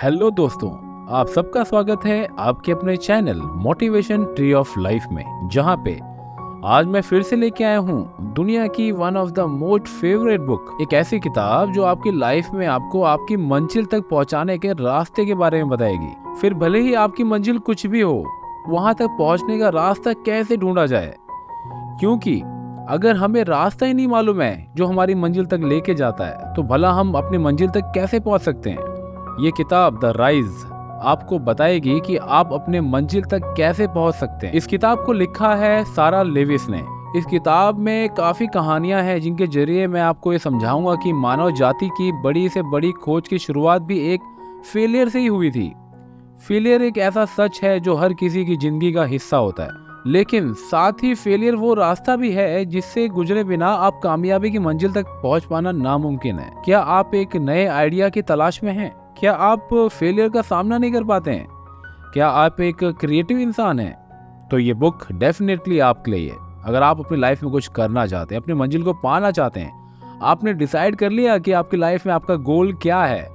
Hello दोस्तों, आप सबका स्वागत है आपके अपने channel motivation tree of life में, जहां पे आज मैं फिर से लेके आया हूं दुनिया की one of the most favourite book, एक ऐसी किताब जो आपकी लाइफ में आपको आपकी मंजिल तक पहुंचाने के रास्ते के बारे में बताएगी। फिर भले ही आपकी मंजिल कुछ भी हो, वहां तक पहुंचने का रास्ता कैसे ढूंढा जाए, क्योंकि अगर हमें रास्ता ही नहीं मालूम है जो हमारी मंजिल तक लेके जाता है, तो भला हम अपनी मंजिल तक कैसे पहुंच सकते हैं। ये किताब द राइज आपको बताएगी कि आप अपने मंजिल तक कैसे पहुंच सकते हैं। इस किताब को लिखा है सारा लेविस ने। इस किताब में काफ़ी कहानियां हैं जिनके जरिए मैं आपको ये समझाऊंगा कि मानव जाति की बड़ी से बड़ी खोज की शुरुआत भी एक फेलियर से ही हुई थी। फेलियर एक ऐसा सच है जो हर किसी की जिंदगी का हिस्सा होता है, लेकिन साथ ही फेलियर वो रास्ता भी है जिससे गुजरे बिना आप कामयाबी की मंजिल तक पहुंच पाना नामुमकिन है। क्या आप एक नए आइडिया की तलाश में हैं? क्या आप फेलियर का सामना नहीं कर पाते हैं? क्या आप एक क्रिएटिव इंसान हैं? तो ये बुक डेफिनेटली आपके लिए है। अगर आप अपनी लाइफ में कुछ करना चाहते हैं, अपनी मंजिल को पाना चाहते हैं, आपने डिसाइड कर लिया कि आपकी लाइफ में आपका गोल क्या है,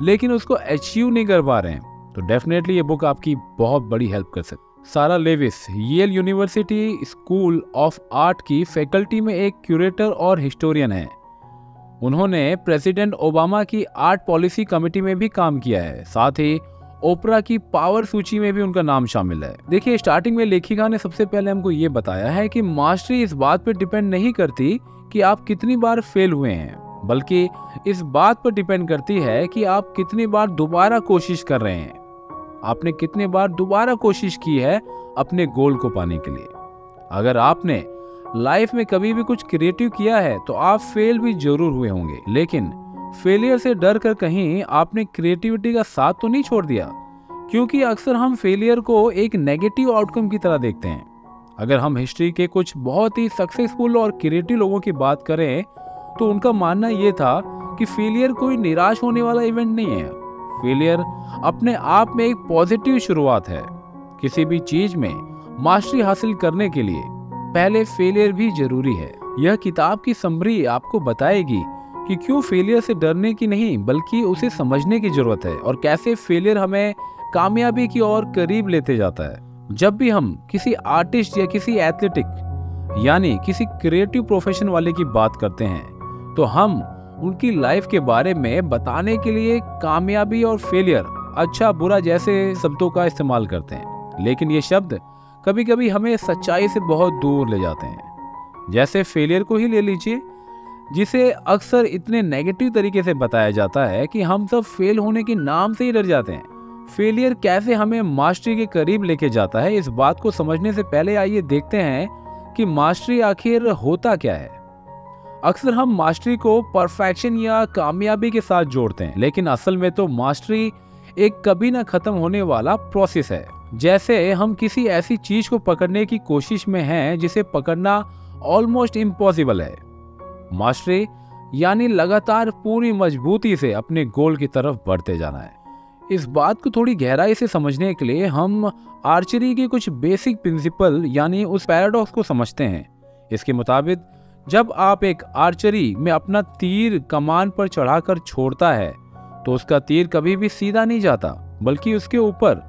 लेकिन उसको अचीव नहीं कर पा रहे हैं, तो डेफिनेटली ये बुक आपकी बहुत बड़ी हेल्प कर सकती है। Sarah Lewis Yale University School of Art की फैकल्टी में एक क्यूरेटर और हिस्टोरियन है। उन्होंने प्रेसिडेंट ओबामा की आर्ट पॉलिसी कमेटी में भी काम किया है। साथ ही ओपरा की पावर सूची में भी उनका नाम शामिल है। देखिए, स्टार्टिंग में लेखिका ने सबसे पहले हमको ये बताया है कि मास्टरी इस बात पर डिपेंड नहीं करती कि आप कितनी बार फेल हुए हैं, बल्कि इस बात पर डिपेंड करती है कि आप कितनी बार दोबारा कोशिश कर रहे हैं। आपने कितनी बार दोबारा कोशिश की है अपने गोल को पाने के लिए। अगर आपने लाइफ में कभी भी कुछ क्रिएटिव किया है तो आप फेल भी जरूर हुए होंगे, लेकिन फेलियर से डर कर कहीं आपने क्रिएटिविटी का साथ तो नहीं छोड़ दिया, क्योंकि अक्सर हम फेलियर को एक नेगेटिव आउटकम की तरह देखते हैं। अगर हम हिस्ट्री के कुछ बहुत ही सक्सेसफुल और क्रिएटिव लोगों की बात करें तो उनका मानना यह था कि फेलियर कोई निराश होने वाला इवेंट नहीं है। फेलियर अपने आप में एक पॉजिटिव शुरुआत है। किसी भी चीज में मास्टरी हासिल करने के लिए पहले फेलियर भी जरूरी है। यह किताब की समरी आपको बताएगी कि क्यों फेलियर से डरने की नहीं बल्कि उसे समझने की जरूरत है, और कैसे फेलियर हमें कामयाबी की ओर करीब लेते जाता है। जब भी हम किसी आर्टिस्ट या किसी एथलेटिक यानी किसी क्रिएटिव प्रोफेशन वाले की बात करते हैं, तो हम उनकी लाइफ के बारे में बताने के लिए कामयाबी और फेलियर, अच्छा बुरा जैसे शब्दों का इस्तेमाल करते हैं, लेकिन ये शब्द कभी कभी हमें सच्चाई से बहुत दूर ले जाते हैं। जैसे फेलियर को ही ले लीजिए, जिसे अक्सर इतने नेगेटिव तरीके से बताया जाता है कि हम सब फेल होने के नाम से ही डर जाते हैं। फेलियर कैसे हमें मास्टरी के करीब लेके जाता है, इस बात को समझने से पहले आइए देखते हैं कि मास्टरी आखिर होता क्या है। अक्सर हम मास्टरी को परफेक्शन या कामयाबी के साथ जोड़ते हैं, लेकिन असल में तो मास्टरी एक कभी ना खत्म होने वाला प्रोसेस है। जैसे हम किसी ऐसी चीज को पकड़ने की कोशिश में हैं जिसे पकड़ना ऑलमोस्ट इम्पॉसिबल है। मास्टरी यानी लगातार पूरी मजबूती से अपने गोल की तरफ बढ़ते जाना है। इस बात को थोड़ी गहराई से समझने के लिए हम आर्चरी के कुछ बेसिक प्रिंसिपल यानी उस पैराडॉक्स को समझते हैं। इसके मुताबिक जब आप एक आर्चरी में अपना तीर कमान पर चढ़ाकर छोड़ता है तो उसका तीर कभी भी सीधा नहीं जाता, बल्कि उसके ऊपर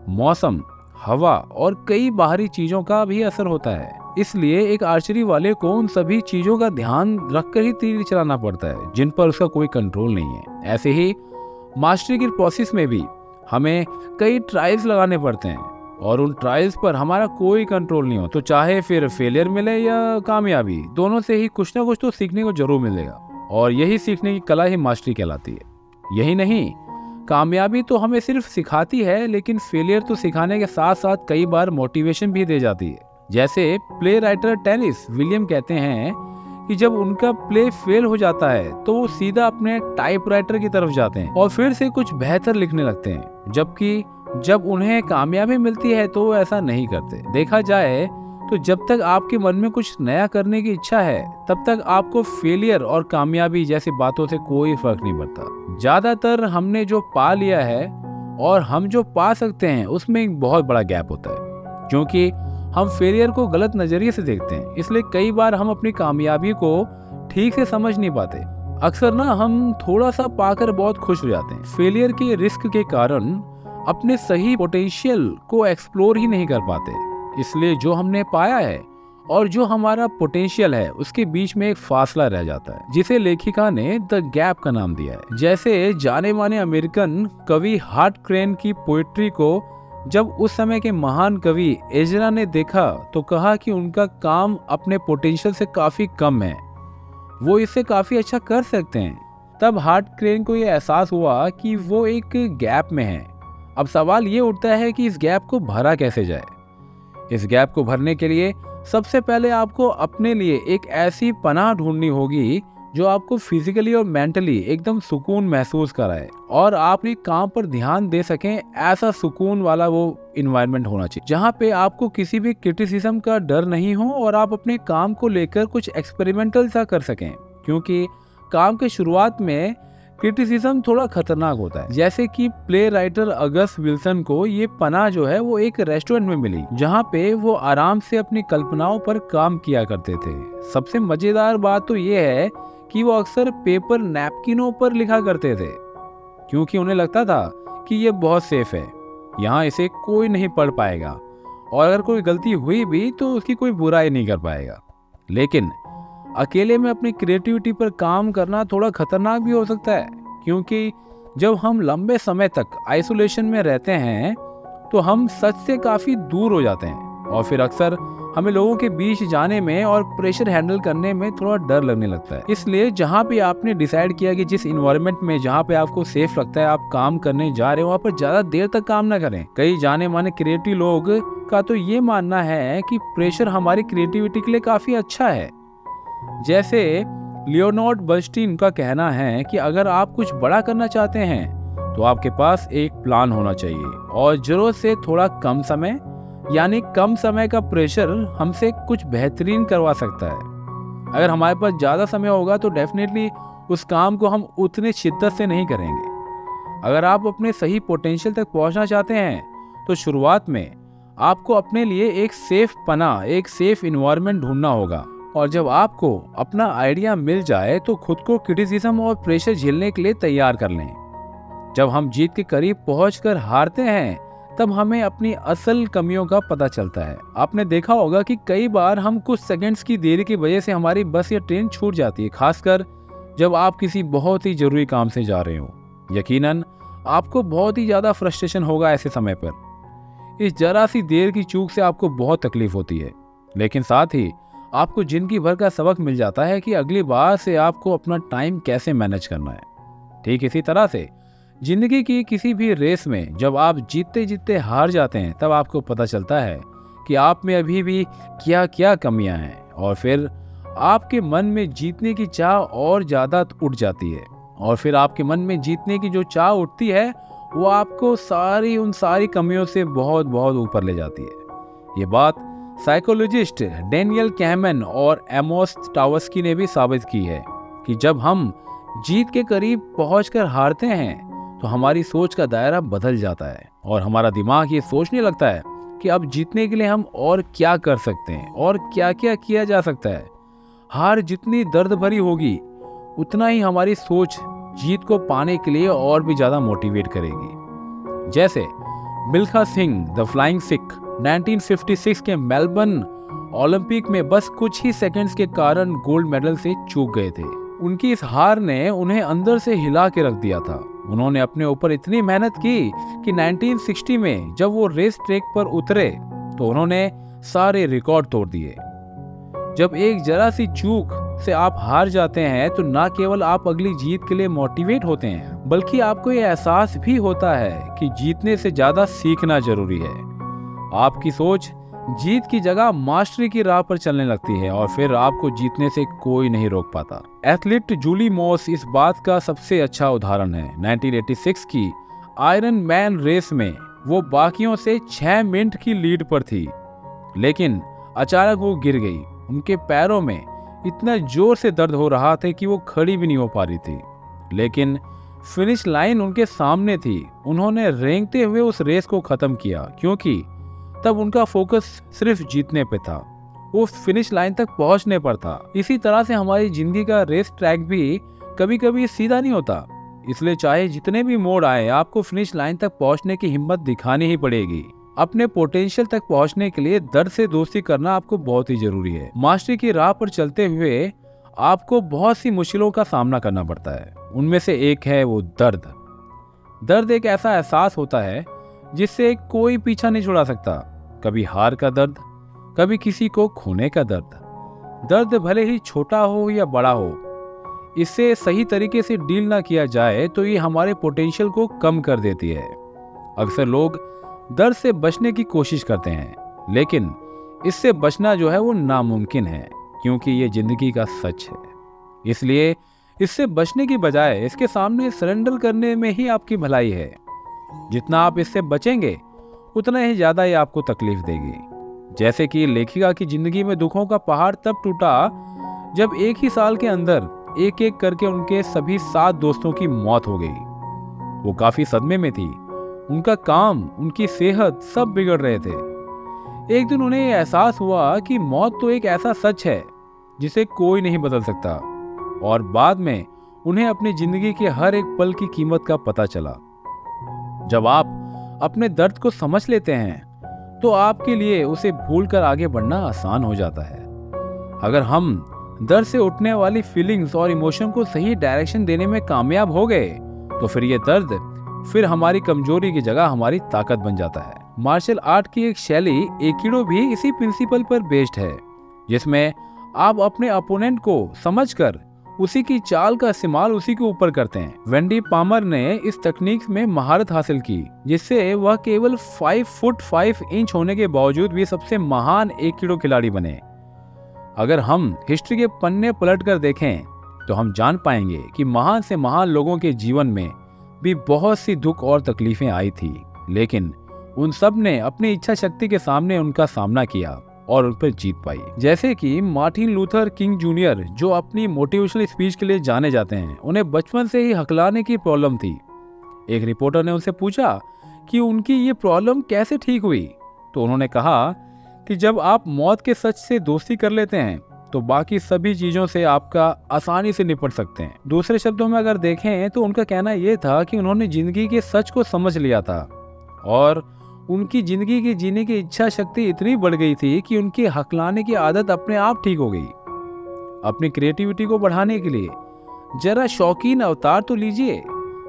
मौसम, हवा और कई बाहरी चीजों का भी असर होता है। इसलिए एक आर्चरी वाले को उन सभी चीजों का ध्यान रखकर ही तीर चलाना पड़ता है जिन पर उसका कोई कंट्रोल नहीं है। ऐसे ही मास्टरी की प्रोसेस में भी हमें कई ट्रायल्स लगाने पड़ते हैं, और उन ट्रायल्स पर हमारा कोई कंट्रोल नहीं हो तो चाहे फिर फेलियर मिले या कामयाबी, दोनों से ही कुछ ना कुछ तो सीखने को जरूर मिलेगा, और यही सीखने की कला ही मास्टरी कहलाती है। यही नहीं, कामयाबी तो हमें सिर्फ सिखाती है, लेकिन फेलियर तो सिखाने के साथ साथ कई बार मोटिवेशन भी दे जाती है। जैसे प्ले राइटर टेनिस विलियम कहते हैं कि जब उनका प्ले फेल हो जाता है तो वो सीधा अपने टाइपराइटर की तरफ जाते हैं और फिर से कुछ बेहतर लिखने लगते हैं, जबकि जब उन्हें कामयाबी मिलती है तो वो ऐसा नहीं करते। देखा जाए तो जब तक आपके मन में कुछ नया करने की इच्छा है, तब तक आपको फेलियर और कामयाबी जैसी बातों से कोई फर्क नहीं पड़ता। ज्यादातर हमने जो पा लिया है और हम जो पा सकते हैं उसमें एक बहुत बड़ा गैप होता है, क्योंकि हम फेलियर को गलत नजरिए से देखते हैं। इसलिए कई बार हम अपनी कामयाबी को ठीक से समझ नहीं पाते। अक्सर ना हम थोड़ा सा पाकर बहुत खुश हो जाते हैं। फेलियर के रिस्क के कारण अपने सही पोटेंशियल को एक्सप्लोर ही नहीं कर पाते। इसलिए जो हमने पाया है और जो हमारा पोटेंशियल है उसके बीच में एक फासला रह जाता है, जिसे लेखिका ने द गैप का नाम दिया है। जैसे जाने माने अमेरिकन कवि हार्ट क्रेन की पोएट्री को जब उस समय के महान कवि एजरा ने देखा तो कहा कि उनका काम अपने पोटेंशियल से काफी कम है, वो इससे काफी अच्छा कर सकते हैं। तब हार्ट क्रेन को यह एहसास हुआ कि वो एक गैप में है। अब सवाल ये उठता है कि इस गैप को भरा कैसे जाए। इस गैप को भरने के लिए सबसे पहले आपको अपने लिए एक ऐसी पनाह ढूंढनी होगी जो आपको फिजिकली और मेंटली एकदम सुकून महसूस कराए और आप अपने काम पर ध्यान दे सकें। ऐसा सुकून वाला वो इन्वायरमेंट होना चाहिए जहाँ पे आपको किसी भी क्रिटिसिज्म का डर नहीं हो और आप अपने काम को लेकर कुछ एक्सपेरिमेंटल सा कर सकें, क्योंकि काम के शुरुआत में क्रिटिसिज्म थोड़ा खतरनाक होता है। जैसे कि प्ले राइटर अगस्त विल्सन को ये पनाह जो है वो एक रेस्टोरेंट में मिली जहाँ पे वो आराम से अपनी कल्पनाओं पर काम किया करते थे। सबसे मजेदार बात तो ये है कि वो अक्सर पेपर नैपकिनों पर लिखा करते थे, क्योंकि उन्हें लगता था कि ये बहुत सेफ है, यहाँ इसे कोई नहीं पढ़ पाएगा और अगर कोई गलती हुई भी तो उसकी कोई बुराई नहीं कर पाएगा। लेकिन अकेले में अपनी क्रिएटिविटी पर काम करना थोड़ा खतरनाक भी हो सकता है, क्योंकि जब हम लंबे समय तक आइसोलेशन में रहते हैं तो हम सच से काफ़ी दूर हो जाते हैं और फिर अक्सर हमें लोगों के बीच जाने में और प्रेशर हैंडल करने में थोड़ा डर लगने लगता है। इसलिए जहाँ भी आपने डिसाइड किया कि जिस इन्वायरमेंट में जहाँ पे आपको सेफ लगता है आप काम करने जा रहे हो, वहाँ पर ज़्यादा देर तक काम ना करें। कई जाने माने क्रिएटिव लोग का तो ये मानना है कि प्रेशर हमारी क्रिएटिविटी के लिए काफ़ी अच्छा है। जैसे लियोनार्ड बर्नस्टीन का कहना है कि अगर आप कुछ बड़ा करना चाहते हैं तो आपके पास एक प्लान होना चाहिए और जरूरत से थोड़ा कम समय, यानी कम समय का प्रेशर हमसे कुछ बेहतरीन करवा सकता है। अगर हमारे पास ज़्यादा समय होगा तो डेफिनेटली उस काम को हम उतने शिद्दत से नहीं करेंगे। अगर आप अपने सही पोटेंशियल तक पहुंचना चाहते हैं तो शुरुआत में आपको अपने लिए एक सेफ पनाह, एक सेफ इन्वायरमेंट ढूंढना होगा। और जब आपको अपना आइडिया मिल जाए तो खुद को क्रिटिसिज्म और प्रेशर झेलने के लिए तैयार कर लें। जब हम जीत के करीब पहुंचकर हारते हैं तब हमें अपनी असल कमियों का पता चलता है। आपने देखा होगा कि कई बार हम कुछ सेकंड्स की देरी की वजह से हमारी बस या ट्रेन छूट जाती है, खासकर जब आप किसी बहुत ही जरूरी काम से जा रहे हो। यकीनन आपको बहुत ही ज़्यादा फ्रस्ट्रेशन होगा ऐसे समय पर। इस जरा सी देर की चूक से आपको बहुत तकलीफ होती है, लेकिन साथ ही आपको जिंदगी भर का सबक मिल जाता है कि अगली बार से आपको अपना टाइम कैसे मैनेज करना है। ठीक इसी तरह से जिंदगी की किसी भी रेस में जब आप जीतते जीतते हार जाते हैं तब आपको पता चलता है कि आप में अभी भी क्या क्या कमियां हैं और फिर आपके मन में जीतने की चाह और ज़्यादा उठ जाती है। और फिर आपके मन में जीतने की जो चाह उठती है वो आपको उन सारी कमियों से बहुत बहुत ऊपर ले जाती है। ये बात साइकोलॉजिस्ट डेनियल कहनेमैन और एमोस टावर्स्की ने भी साबित की है कि जब हम जीत के करीब पहुंचकर हारते हैं तो हमारी सोच का दायरा बदल जाता है और हमारा दिमाग ये सोचने लगता है कि अब जीतने के लिए हम और क्या कर सकते हैं और क्या क्या किया जा सकता है। हार जितनी दर्द भरी होगी उतना ही हमारी सोच जीत को पाने के लिए और भी ज़्यादा मोटिवेट करेगी। जैसे मिल्खा सिंह द फ्लाइंग सिख 1956 के मेलबर्न ओलंपिक में बस कुछ ही सेकंड्स के कारण गोल्ड मेडल से चूक गए थे। उनकी इस हार ने उन्हें अंदर से हिला के रख दिया था। उन्होंने अपने ऊपर इतनी मेहनत की कि 1960 में जब वो रेस ट्रैक पर उतरे तो उन्होंने सारे रिकॉर्ड तोड़ दिए। जब एक जरा सी चूक से आप हार जाते हैं तो ना केवल आप अगली जीत के लिए मोटिवेट होते हैं, बल्कि आपको ये एहसास भी होता है कि जीतने से ज्यादा सीखना जरूरी है। आपकी सोच जीत की जगह मास्टरी की राह पर चलने लगती है और फिर आपको जीतने से कोई नहीं रोक पाता। एथलीट जूली मॉस इस बात का सबसे अच्छा उदाहरण है। 1986 की आयरन मैन रेस में वो बाकियों से 6 मिनट की लीड पर थी, लेकिन अचानक वो गिर गई। उनके पैरों में इतना जोर से दर्द हो रहा था कि वो खड़ी भी नहीं हो पा रही थी, लेकिन फिनिश लाइन उनके सामने थी। उन्होंने रेंगते हुए उस रेस को खत्म किया क्योंकि तब उनका फोकस सिर्फ जीतने पे था, वो फिनिश लाइन तक पहुंचने पर था। इसी तरह से हमारी जिंदगी का रेस ट्रैक भी कभी कभी सीधा नहीं होता, इसलिए चाहे जितने भी मोड़ आए आपको फिनिश लाइन तक पहुंचने की हिम्मत दिखानी ही पड़ेगी। अपने पोटेंशियल तक पहुंचने के लिए दर्द से दोस्ती करना आपको बहुत ही जरूरी है। मास्टरी की राह पर चलते हुए आपको बहुत सी मुश्किलों का सामना करना पड़ता है। उनमें से एक है वो दर्द। दर्द एक ऐसा एहसास होता है जिससे कोई पीछा नहीं छुड़ा सकता। कभी हार का दर्द, कभी किसी को खोने का दर्द। दर्द भले ही छोटा हो या बड़ा हो, इससे सही तरीके से डील ना किया जाए तो ये हमारे पोटेंशियल को कम कर देती है। अक्सर लोग दर्द से बचने की कोशिश करते हैं, लेकिन इससे बचना जो है वो नामुमकिन है, क्योंकि ये जिंदगी का सच है। इसलिए इससे बचने की बजाय इसके सामने सरेंडर करने में ही आपकी भलाई है। जितना आप इससे बचेंगे उतना ही ज्यादा ये आपको तकलीफ देगी। जैसे कि लेखिका की जिंदगी में दुखों का पहाड़ तब टूटा जब एक ही साल के अंदर एक एक करके उनके सभी 7 दोस्तों की मौत हो गई। वो काफी सदमे में थी। उनका काम, उनकी सेहत सब बिगड़ रहे थे। एक दिन उन्हें यह एहसास हुआ कि मौत तो एक ऐसा सच है जिसे कोई नहीं बदल सकता, और बाद में उन्हें अपनी जिंदगी के हर एक पल की कीमत का पता चला। जब आप अपने दर्द को समझ लेते हैं तो आपके लिए उसे भूलकर आगे बढ़ना आसान हो जाता है। अगर हम दर्द से उठने वाली फीलिंग्स और इमोशन को सही डायरेक्शन देने में कामयाब हो गए तो फिर ये दर्द फिर हमारी कमजोरी की जगह हमारी ताकत बन जाता है। मार्शल आर्ट की एक शैली एकिडो भी इसी प्रिंसिपल पर बेस्ड है, जिसमें आप अपने अपोनेंट को समझकर उसी की चाल का इस्तेमाल उसी के ऊपर करते हैं। वेंडी पामर ने इस तकनीक में महारत हासिल की, जिससे वह केवल 5 फुट 5 इंच होने के बावजूद भी सबसे महान एकिडो खिलाड़ी बने। अगर हम हिस्ट्री के पन्ने पलट कर देखें तो हम जान पाएंगे कि महान से महान लोगों के जीवन में भी बहुत सी दुख और तकलीफें आई थी, लेकिन उन सब ने अपनी इच्छा शक्ति के सामने उनका सामना किया और उन पर जीत पाई। जैसे कि मार्टिन लूथर किंग जूनियर, जो अपनी मोटिवेशनल स्पीच के लिए जाने जाते हैं। उन्हें बचपन से ही हकलाने की प्रॉब्लम थी। एक रिपोर्टर ने उनसे पूछा कि उनकी ये प्रॉब्लम कैसे ठीक हुई, तो उन्होंने कहा कि जब आप मौत के सच से दोस्ती कर लेते हैं तो बाकी सभी चीजों से आपका आसानी से निपट सकते हैं। दूसरे शब्दों में अगर देखें तो उनका कहना यह था कि उन्होंने जिंदगी के सच को समझ लिया था और उनकी जिंदगी की जीने की इच्छा शक्ति इतनी बढ़ गई थी कि उनकी हकलाने की आदत अपने आप ठीक हो गई। अपनी क्रिएटिविटी को बढ़ाने के लिए जरा शौकीन अवतार तो लीजिए।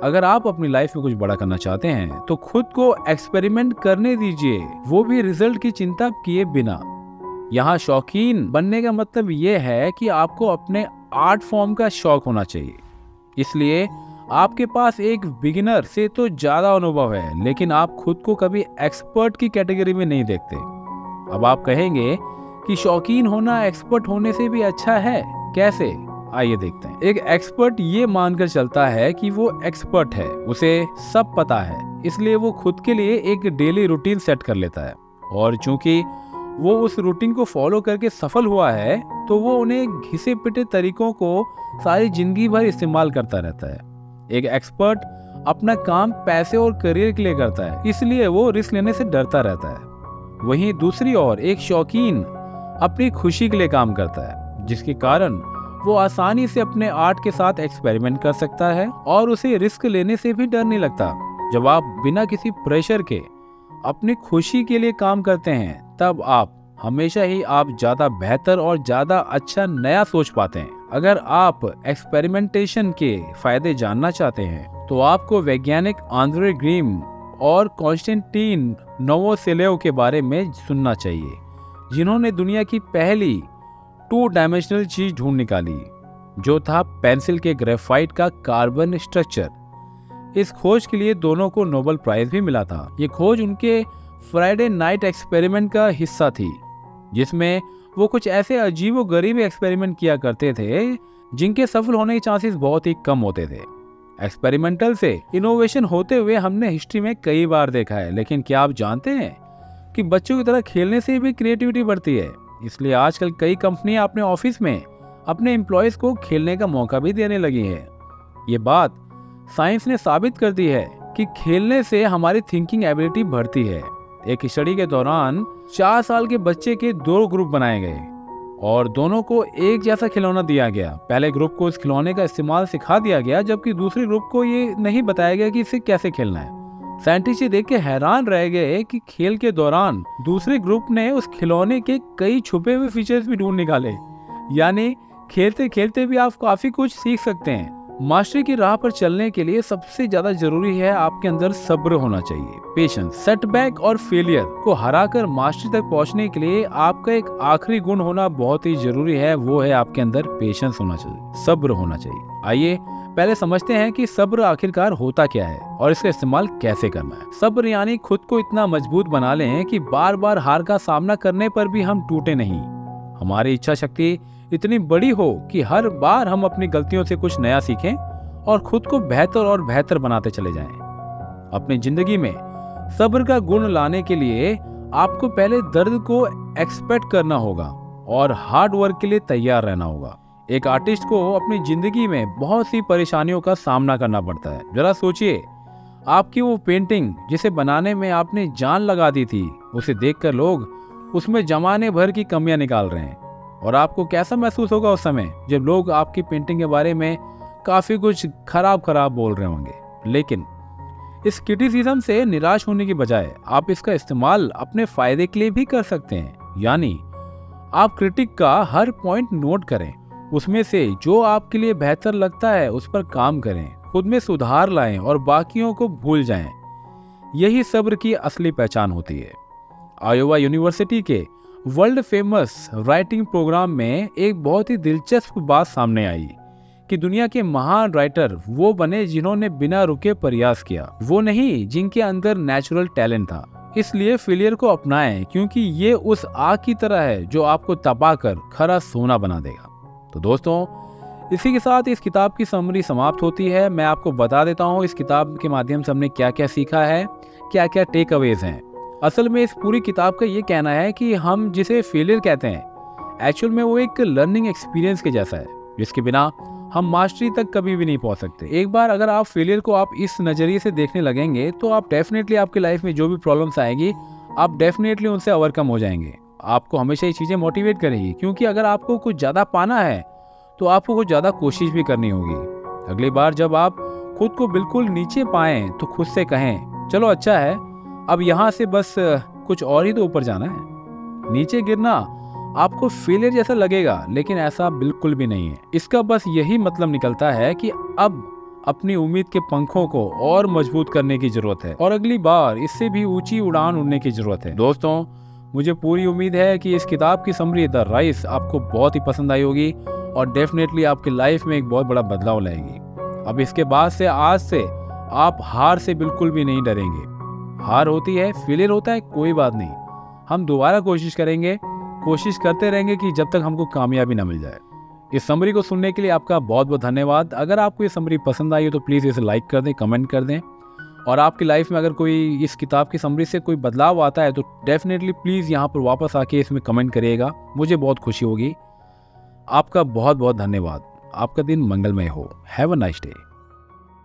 अगर आप अपनी लाइफ में कुछ बड़ा करना चाहते हैं तो खुद को एक्सपेरिमेंट करने दीजिए, वो भी रिजल्ट की चिंता किए बिना। यहाँ शौकीन बनने का मतलब ये है कि आपको अपने आर्ट फॉर्म का शौक होना चाहिए। इसलिए आपके पास एक बिगिनर से तो ज्यादा अनुभव है, लेकिन आप खुद को कभी एक्सपर्ट की कैटेगरी में नहीं देखते। अब आप कहेंगे कि शौकीन होना एक्सपर्ट होने से भी अच्छा है, कैसे? आइए देखते हैं। एक एक्सपर्ट ये मानकर चलता है कि वो एक्सपर्ट है, उसे सब पता है, इसलिए वो खुद के लिए एक डेली रूटीन सेट कर लेता है, और चूंकि वो उस रूटीन को फॉलो करके सफल हुआ है तो वो उन्हें घिसे पिटे तरीकों को सारी जिंदगी भर इस्तेमाल करता रहता है। एक एक्सपर्ट अपना काम पैसे और करियर के लिए करता है, इसलिए वो रिस्क लेने से डरता रहता है। वहीं दूसरी ओर एक शौकीन अपनी खुशी के लिए काम करता है, जिसके कारण वो आसानी से अपने आर्ट के साथ एक्सपेरिमेंट कर सकता है और उसे रिस्क लेने से भी डर नहीं लगता। जब आप बिना किसी प्रेशर के अपनी खुशी के लिए काम करते हैं तब आप हमेशा ही ज्यादा बेहतर और ज्यादा अच्छा नया सोच पाते हैं। अगर आप एक्सपेरिमेंटेशन के फायदे जानना चाहते हैं तो आपको वैज्ञानिक आंद्रे ग्रीम और कॉन्स्टेंटीन नोवोसेलेव के बारे में सुनना चाहिए, जिन्होंने दुनिया की पहली 2 डायमेंशनल चीज ढूंढ निकाली, जो था पेंसिल के ग्रेफाइट का कार्बन स्ट्रक्चर। इस खोज के लिए दोनों को नोबेल प्राइज भी मिला था। ये खोज उनके फ्राइडे नाइट एक्सपेरिमेंट का हिस्सा थी, जिसमें वो कुछ ऐसे अजीबोगरीब एक्सपेरिमेंट किया करते थे जिनके सफल होने के चांसेस बहुत ही कम होते थे। एक्सपेरिमेंटल से इनोवेशन होते हुए हमने हिस्ट्री में कई बार देखा है, लेकिन क्या आप जानते हैं कि बच्चों की तरह खेलने से भी क्रिएटिविटी बढ़ती है। इसलिए आजकल कई कंपनियां अपने ऑफिस में अपने एम्प्लॉयज को खेलने का मौका भी देने लगी है। ये बात साइंस ने साबित कर दी है कि खेलने से हमारी थिंकिंग एबिलिटी बढ़ती है। एक स्टडी के दौरान 4 साल के बच्चे के 2 ग्रुप बनाए गए और दोनों को एक जैसा खिलौना दिया गया। पहले ग्रुप को इस खिलौने का इस्तेमाल सिखा दिया गया, जबकि दूसरे ग्रुप को ये नहीं बताया गया कि इसे कैसे खेलना है। साइंटिस्ट ये देख के हैरान रह गए कि खेल के दौरान दूसरे ग्रुप ने उस खिलौने के कई छुपे हुए फीचर्स भी ढूंढ निकाले। यानी खेलते खेलते भी आप काफी कुछ सीख सकते हैं। मास्टरी की राह पर चलने के लिए सबसे ज्यादा जरूरी है आपके अंदर सब्र होना चाहिए, पेशेंस। सेटबैक और फेलियर को हराकर मास्टरी तक पहुंचने के लिए आपका एक आखिरी गुण होना बहुत ही जरूरी है, वो है आपके अंदर पेशेंस होना चाहिए, सब्र होना चाहिए। आइए पहले समझते हैं कि सब्र आखिरकार होता क्या है और इसका इस्तेमाल कैसे करना है। सब्र यानी खुद को इतना मजबूत बना लें कि बार बार हार का सामना करने पर भी हम टूटे नहीं। हमारी इच्छा शक्ति इतनी बड़ी हो कि हर बार हम अपनी गलतियों से कुछ नया सीखें और खुद को बेहतर और बेहतर बनाते चले जाएं। अपनी जिंदगी में सब्र का गुण लाने के लिए आपको पहले दर्द को एक्सपेक्ट करना होगा और हार्ड वर्क के लिए तैयार रहना होगा। एक आर्टिस्ट को अपनी जिंदगी में बहुत सी परेशानियों का सामना करना पड़ता है। जरा सोचिए, आपकी वो पेंटिंग जिसे बनाने में आपने जान लगा दी थी, उसे देखकर लोग उसमें जमाने भर की कमियां निकाल रहे हैं और आपको कैसा महसूस होगा उस समय जब लोग आपकी पेंटिंग के बारे में काफी कुछ खराब बोल रहे होंगे। लेकिन इस क्रिटिसिज्म से निराश होने की बजाय आप इसका इस्तेमाल अपने फायदे के लिए भी कर सकते हैं। यानी आप क्रिटिक का हर पॉइंट नोट करें, उसमें से जो आपके लिए बेहतर लगता है उस पर काम करें, खुद में सुधार लाएं और बाकियों को भूल जाएं। यही सब्र की असली पहचान होती है। आयोवा यूनिवर्सिटी के वर्ल्ड फेमस राइटिंग प्रोग्राम में एक बहुत ही दिलचस्प बात सामने आई कि दुनिया के महान राइटर वो बने जिन्होंने बिना रुके प्रयास किया, वो नहीं जिनके अंदर नेचुरल टैलेंट था। इसलिए फेलियर को अपनाएं, क्योंकि ये उस आग की तरह है जो आपको तपाकर खरा सोना बना देगा। तो दोस्तों, इसी के साथ इस किताब की समरी समाप्त होती है। मैं आपको बता देता हूँ इस किताब के माध्यम से हमने क्या क्या सीखा है, क्या क्या टेक अवेज हैं। असल में इस पूरी किताब का ये कहना है कि हम जिसे फेलियर कहते हैं, एक्चुअल में वो एक लर्निंग एक्सपीरियंस के जैसा है, जिसके बिना हम मास्टरी तक कभी भी नहीं पहुंच सकते। एक बार अगर आप फेलियर को आप इस नजरिए से देखने लगेंगे तो आप डेफिनेटली आपकी लाइफ में जो भी प्रॉब्लम्स आएगी आप डेफिनेटली उनसे ओवरकम हो जाएंगे। आपको हमेशा ये चीज़ें मोटिवेट करेगी, क्योंकि अगर आपको कुछ ज़्यादा पाना है तो आपको कुछ ज़्यादा कोशिश भी करनी होगी। अगली बार जब आप खुद को बिल्कुल नीचे पाएं तो खुद से कहें, चलो अच्छा है, अब यहाँ से बस कुछ और ही तो ऊपर जाना है। नीचे गिरना आपको फेलियर जैसा लगेगा, लेकिन ऐसा बिल्कुल भी नहीं है। इसका बस यही मतलब निकलता है कि अब अपनी उम्मीद के पंखों को और मजबूत करने की जरूरत है और अगली बार इससे भी ऊंची उड़ान उड़ने की जरूरत है। दोस्तों, मुझे पूरी उम्मीद है कि इस किताब की समरी द राइज आपको बहुत ही पसंद आई होगी और डेफिनेटली आपकी लाइफ में एक बहुत बड़ा बदलाव लाएगी। अब इसके बाद से, आज से आप हार से बिल्कुल भी नहीं डरेंगे। हार होती है, फेलियर होता है, कोई बात नहीं, हम दोबारा कोशिश करेंगे, कोशिश करते रहेंगे कि जब तक हमको कामयाबी ना मिल जाए। इस समरी को सुनने के लिए आपका बहुत बहुत धन्यवाद। अगर आपको ये समरी पसंद आई हो तो प्लीज़ इसे लाइक कर दें, कमेंट कर दें, और आपकी लाइफ में अगर कोई इस किताब की समरी से कोई बदलाव आता है तो डेफिनेटली प्लीज़ यहाँ पर वापस आके इसमें कमेंट करिएगा, मुझे बहुत खुशी होगी। आपका बहुत बहुत धन्यवाद। आपका दिन मंगलमय हो। Have a nice day.